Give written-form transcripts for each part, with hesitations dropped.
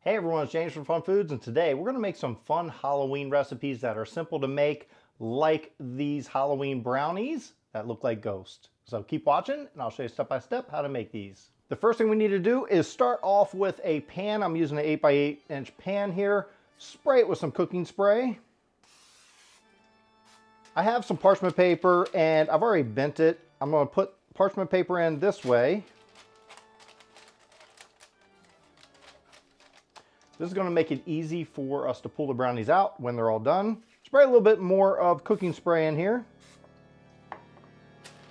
Hey everyone, it's James from FunFoods, and today we're going to make some fun Halloween recipes that are simple to make, like these Halloween brownies that look like ghosts. So keep watching and I'll show you step by step how to make these. The first thing we need to do is start off with a pan. I'm using an 8x8" pan here. Spray it with some cooking spray. I have some parchment paper and I've already bent it. I'm going to put parchment paper in this way. This is going to make it easy for us to pull the brownies out when they're all done. Spray a little bit more of cooking spray in here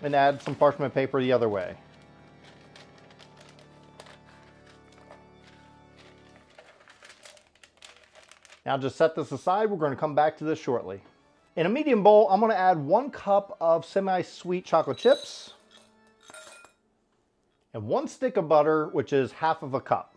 and add some parchment paper the other way. Now just set this aside. We're going to come back to this shortly. In a medium bowl, I'm going to add 1 cup of semi-sweet chocolate chips and 1 stick of butter, which is half of a cup.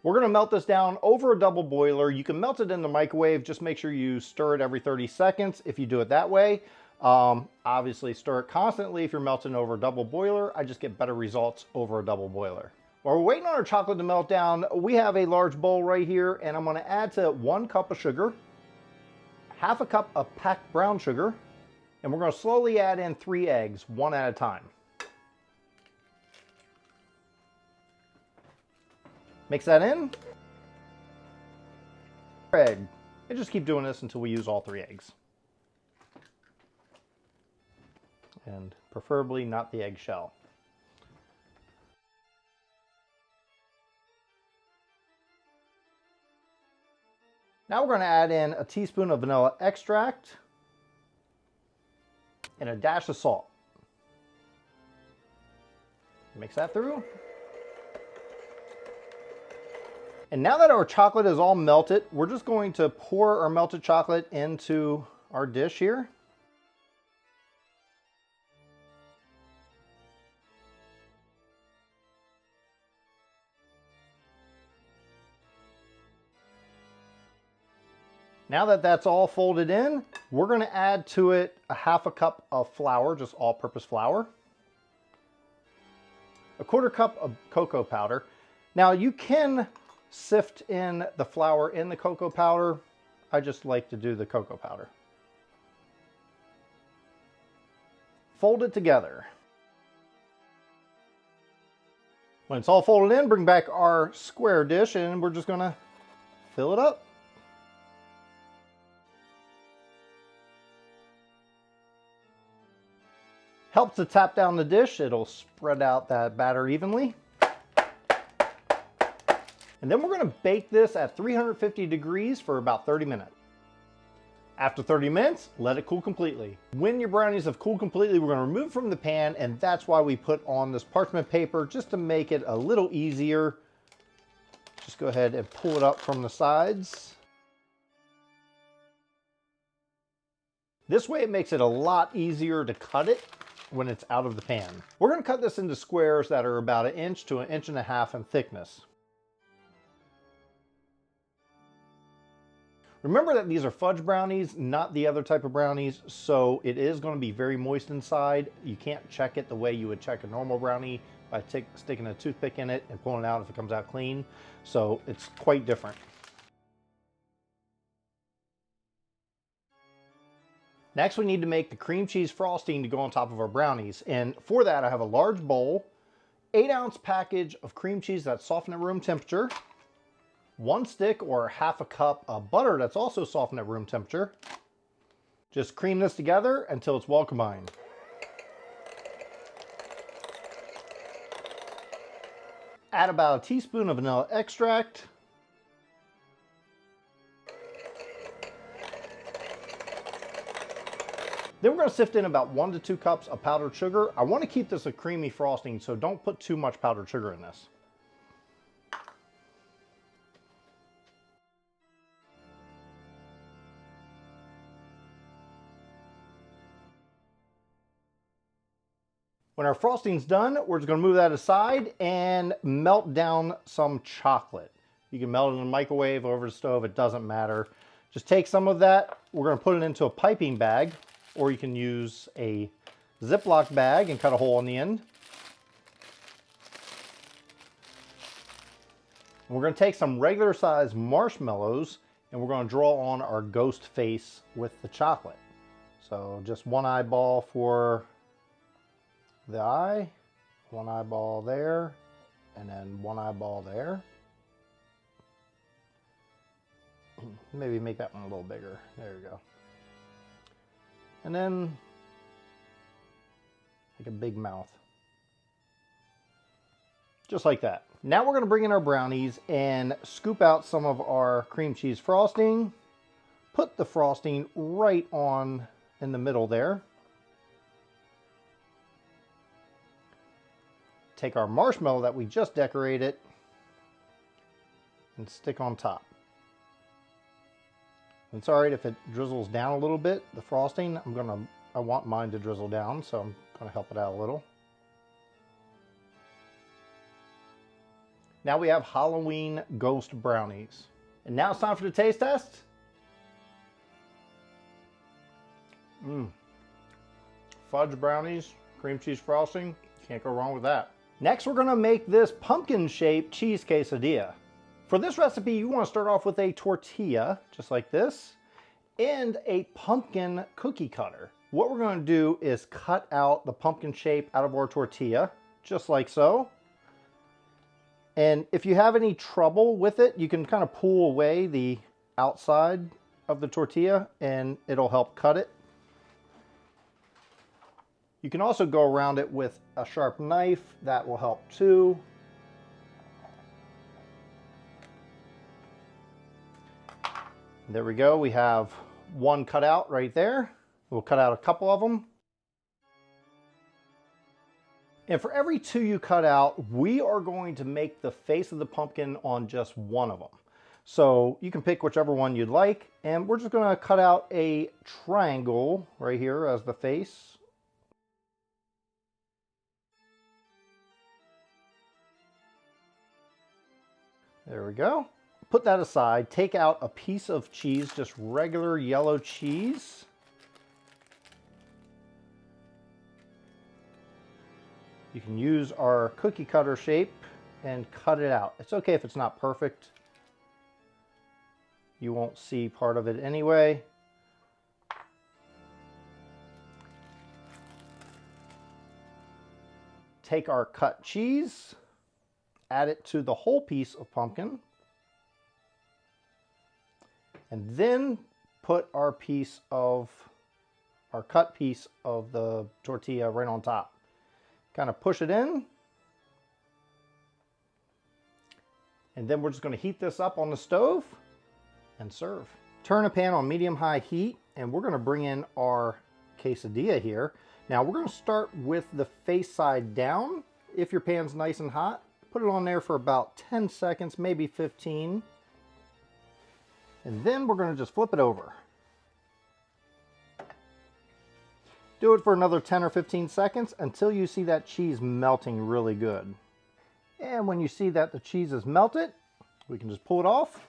We're going to melt this down over a double boiler. You can melt it in the microwave. Just make sure you stir it every 30 seconds if you do it that way. Obviously stir it constantly if you're melting over a double boiler. I just get better results over a double boiler. While we're waiting on our chocolate to melt down, we have a large bowl right here, and I'm going to add to 1 cup of sugar, half a cup of packed brown sugar, and we're going to slowly add in 3 eggs, 1 at a time. Mix that in. Egg. And just keep doing this until we use all 3 eggs. And preferably not the eggshell. Now we're going to add in a teaspoon of vanilla extract and a dash of salt. Mix that through. And now that our chocolate is all melted, we're just going to pour our melted chocolate into our dish here. Now that that's all folded in, we're going to add to it a half a cup of flour, just all-purpose flour, a 1/4 cup of cocoa powder. Now you can sift in the flour in the cocoa powder. I just like to do the cocoa powder. Fold it together. When it's all folded in, bring back our square dish and we're just gonna fill it up. Helps to tap down the dish. It'll spread out that batter evenly. And then we're going to bake this at 350 degrees for about 30 minutes. After 30 minutes, let it cool completely. When your brownies have cooled completely, we're going to remove from the pan, and that's why we put on this parchment paper, just to make it a little easier. Just go ahead and pull it up from the sides. This way it makes it a lot easier to cut it when it's out of the pan. We're going to cut this into squares that are about 1 inch to 1.5 inches in thickness. Remember that these are fudge brownies, not the other type of brownies, so it is going to be very moist inside. You can't check it the way you would check a normal brownie by sticking a toothpick in it and pulling it out if it comes out clean. So it's quite different. Next, we need to make the cream cheese frosting to go on top of our brownies. And for that, I have a large bowl, 8-ounce package of cream cheese that's softened at room temperature, 1 stick or half a cup of butter that's also softened at room temperature. Just cream this together until it's well combined. Add about 1 teaspoon of vanilla extract. Then we're going to sift in about 1 to 2 cups of powdered sugar. I want to keep this a creamy frosting, so don't put too much powdered sugar in this. When our frosting's done, we're just going to move that aside and melt down some chocolate. You can melt it in the microwave, over the stove, it doesn't matter. Just take some of that, we're going to put it into a piping bag, or you can use a Ziploc bag and cut a hole on the end. We're going to take some regular size marshmallows and we're going to draw on our ghost face with the chocolate. So just one eyeball for the eye, one eyeball there, and then one eyeball there. Maybe make that one a little bigger. There you go. And then like a big mouth. Just like that. Now we're going to bring in our brownies and scoop out some of our cream cheese frosting. Put the frosting right on in the middle there. Take our marshmallow that we just decorated and stick on top. It's alright if it drizzles down a little bit, the frosting. I want mine to drizzle down, so I'm going to help it out a little. Now we have Halloween ghost brownies. And now it's time for the taste test. Fudge brownies, cream cheese frosting, can't go wrong with that. Next, we're going to make this pumpkin-shaped cheese quesadilla. For this recipe, you want to start off with a tortilla, just like this, and a pumpkin cookie cutter. What we're going to do is cut out the pumpkin shape out of our tortilla, just like so. And if you have any trouble with it, you can kind of pull away the outside of the tortilla and it'll help cut it. You can also go around it with a sharp knife. That will help too. There we go. We have one cut out right there. We'll cut out a couple of them. And for every two you cut out, we are going to make the face of the pumpkin on just one of them. So you can pick whichever one you'd like. And we're just going to cut out a triangle right here as the face. There we go. Put that aside. Take out a piece of cheese, just regular yellow cheese. You can use our cookie cutter shape and cut it out. It's okay if it's not perfect. You won't see part of it anyway. Take our cut cheese, add it to the whole piece of pumpkin, and then put our cut piece of the tortilla right on top. Kind of push it in. And then we're just going to heat this up on the stove and serve. Turn a pan on medium-high heat, and we're going to bring in our quesadilla here. Now we're going to start with the face side down. If your pan's nice and hot, put it on there for about 10 seconds, maybe 15. And then we're going to just flip it over. Do it for another 10 or 15 seconds until you see that cheese melting really good. And when you see that the cheese is melted, we can just pull it off.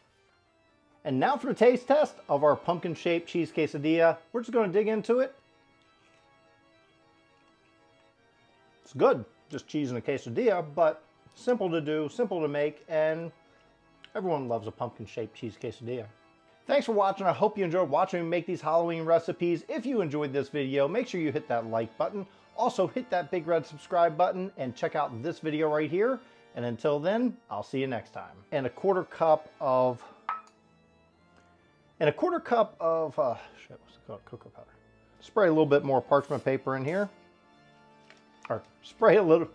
And now for the taste test of our pumpkin-shaped cheese quesadilla. We're just going to dig into it. It's good, just cheese and a quesadilla, but simple to do, simple to make, and everyone loves a pumpkin-shaped cheese quesadilla. Thanks for watching. I hope you enjoyed watching me make these Halloween recipes. If you enjoyed this video, make sure you hit that like button. Also hit that big red subscribe button and check out this video right here. And until then, I'll see you next time. And a quarter cup of shit, what's it called? Cocoa powder. Spray a little bit more parchment paper in here. Or spray a little